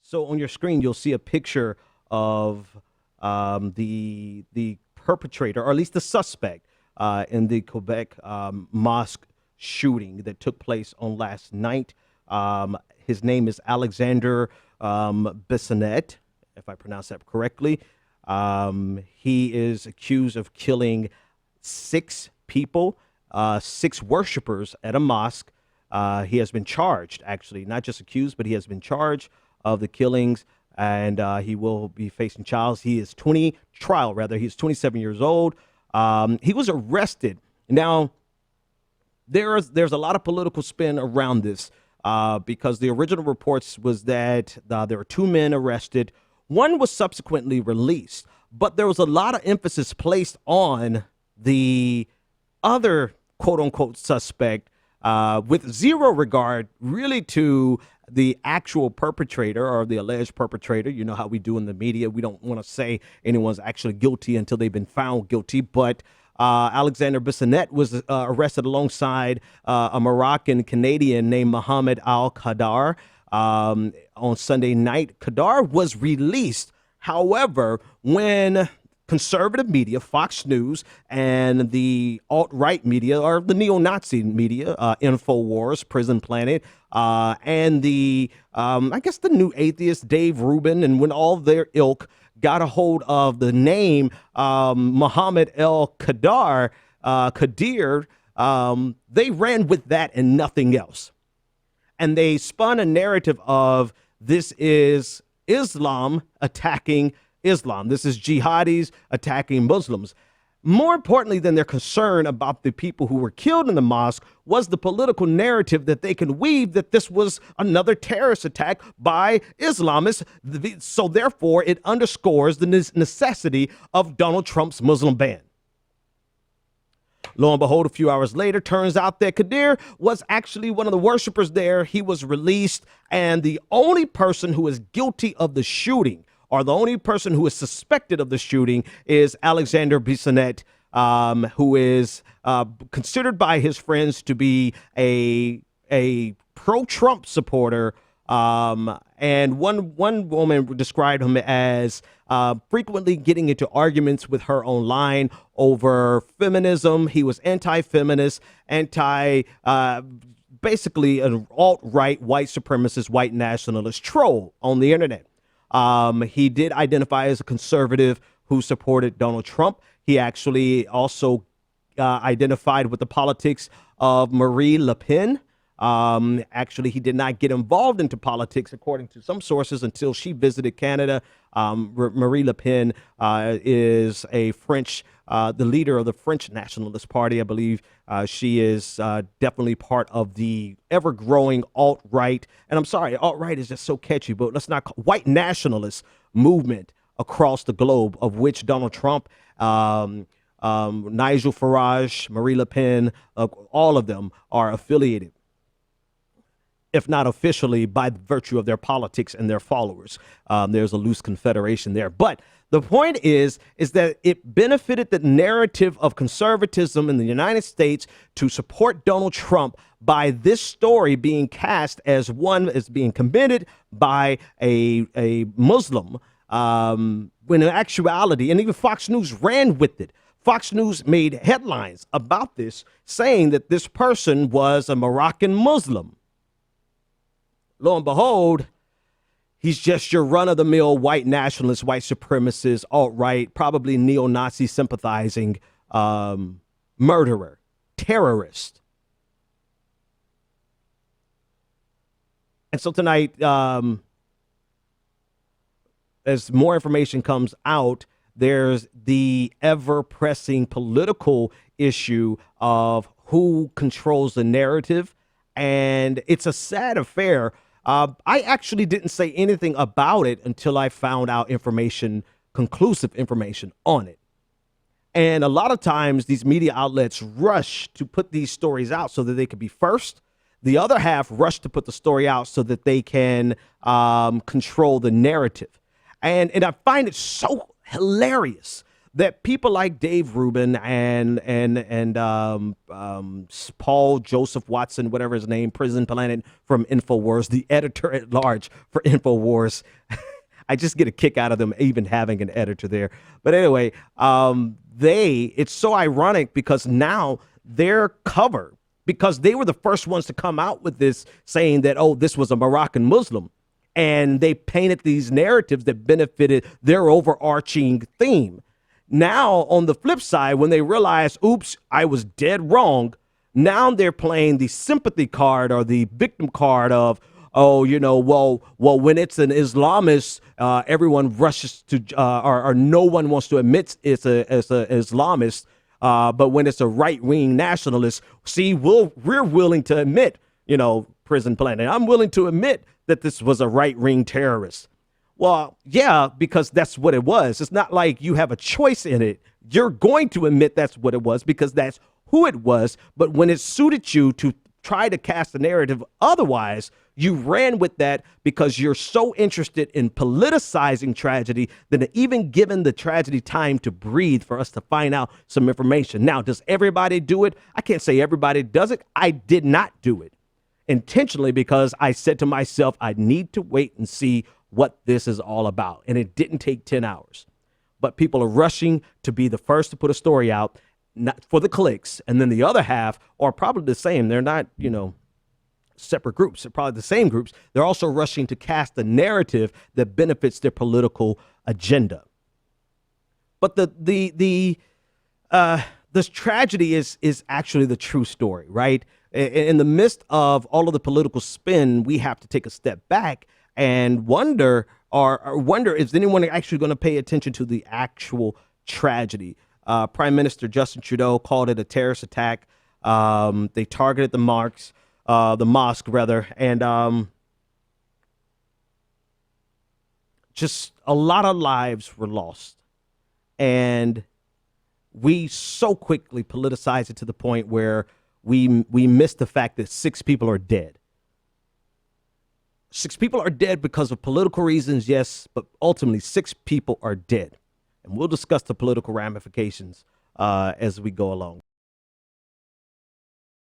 So on your screen, you'll see a picture of the perpetrator, or at least the suspect, in the Quebec Mosque shooting that took place on last night. His name is Alexander Bissonnette, if I pronounce that correctly. He is accused of killing 6 people, 6 worshipers at a mosque. He has been charged, actually, not just accused, but he has been charged of the killings, and he will be facing trials. He's 27 years old. He was arrested. Now, there's a lot of political spin around this because the original reports was that there were 2 men arrested. One was subsequently released, but there was a lot of emphasis placed on the other quote-unquote suspect with zero regard really to the actual perpetrator or the alleged perpetrator. You know how we do in the media. We don't want to say anyone's actually guilty until they've been found guilty. But Alexander Bissonnette was arrested alongside a Moroccan Canadian named Mohammed Al-Qadar on Sunday night. Qadar was released. However, when conservative media, Fox News, and the alt-right media, or the neo-Nazi media, InfoWars, Prison Planet, and the, I guess the New Atheist, Dave Rubin, and when all their ilk got a hold of the name Mohammed Qadir, they ran with that and nothing else. And they spun a narrative of this is Islam attacking Islam. This is jihadis attacking Muslims. More importantly than their concern about the people who were killed in the mosque was the political narrative that they can weave that this was another terrorist attack by Islamists. So therefore, it underscores the necessity of Donald Trump's Muslim ban. Lo and behold, a few hours later, turns out that Qadir was actually one of the worshipers there. He was released, and the only person who is guilty of the shooting, or the only person who is suspected of the shooting, is Alexander Bissonnette, who is considered by his friends to be a pro-Trump supporter. And one woman described him as frequently getting into arguments with her online over feminism. He was anti-feminist, basically an alt-right, white supremacist, white nationalist troll on the internet. He did identify as a conservative who supported Donald Trump. He actually also identified with the politics of Marie Le Pen. Actually, he did not get involved into politics, according to some sources, until she visited Canada. Marie Le Pen is a French, the leader of the French Nationalist Party. I believe she is definitely part of the ever-growing alt-right. And I'm sorry, alt-right is just so catchy, but let's not call white nationalist movement across the globe, of which Donald Trump, Nigel Farage, Marie Le Pen, all of them are affiliated, if not officially, by virtue of their politics and their followers. There's a loose confederation there. But the point is that it benefited the narrative of conservatism in the United States to support Donald Trump by this story being cast as one as being committed by a Muslim, when in actuality, and even Fox News ran with it. Fox News made headlines about this, saying that this person was a Moroccan Muslim. Lo and behold, he's just your run-of-the-mill white nationalist, white supremacist, alt-right, probably neo-Nazi sympathizing murderer, terrorist. And so tonight, as more information comes out, there's the ever-pressing political issue of who controls the narrative. And it's a sad affair. I actually didn't say anything about it until I found out conclusive information on it. And a lot of times these media outlets rush to put these stories out so that they could be first. The other half rush to put the story out so that they can control the narrative. And I find it so hilarious that people like Dave Rubin and Paul Joseph Watson, whatever his name, Prison Planet from InfoWars, the editor at large for InfoWars. I just get a kick out of them even having an editor there. But anyway, it's so ironic because now they're covered because they were the first ones to come out with this saying that, oh, this was a Moroccan Muslim. And they painted these narratives that benefited their overarching theme. Now, on the flip side, when they realize, oops, I was dead wrong, now they're playing the sympathy card or the victim card of, oh, well, when it's an Islamist, everyone rushes to, or no one wants to admit it's a Islamist. But when it's a right-wing nationalist, see, we're willing to admit, Prison Planet, I'm willing to admit that this was a right-wing terrorist. Well, yeah, because that's what it was. It's not like you have a choice in it. You're going to admit that's what it was because that's who it was. But when it suited you to try to cast a narrative otherwise, you ran with that because you're so interested in politicizing tragedy that even given the tragedy time to breathe for us to find out some information. Now, does everybody do it? I can't say everybody does it. I did not do it intentionally because I said to myself, I need to wait and see what this is all about. And it didn't take 10 hours. But people are rushing to be the first to put a story out, not for the clicks. And then the other half are probably the same. They're not, separate groups. They're probably the same groups. They're also rushing to cast a narrative that benefits their political agenda. But this tragedy is actually the true story, right? In the midst of all of the political spin, we have to take a step back and wonder is anyone actually going to pay attention to the actual tragedy? Prime Minister Justin Trudeau called it a terrorist attack. They targeted the mosque, and just a lot of lives were lost. And we so quickly politicize it to the point where we miss the fact that 6 people are dead. 6 people are dead because of political reasons, yes, but ultimately 6 people are dead. And we'll discuss the political ramifications as we go along.